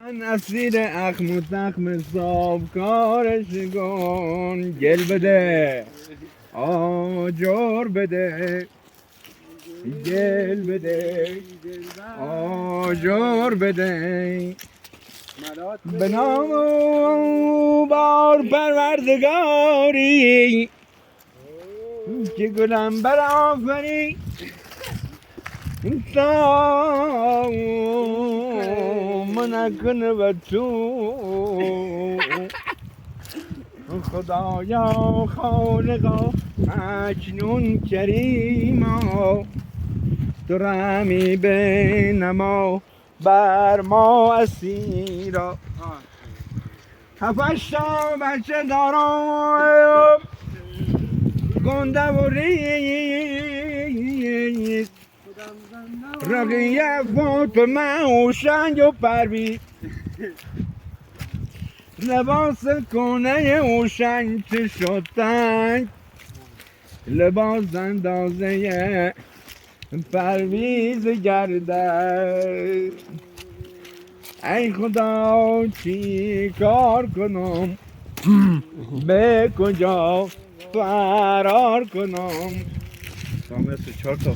من اسیر اخم و تخم صافکارش کن، گل بده آجر بده، گل بده آجر بده، به نام او بار پروردگاری که گلم برآفرید تا نکنه و تو. خدایا خالقا اکنون کریما، تو رحمی بنما بر ما اسیرا. هفتش تا بچه دارم گنده و ریز، رقیه فاطمه و شنگ و پرویز، لباس کنه و شنگ چه شد تنگ، لباس اندازه پرویز گرده. ای خدا چی کار کنم، به کجا فرار کنم. تا مثل 4 تا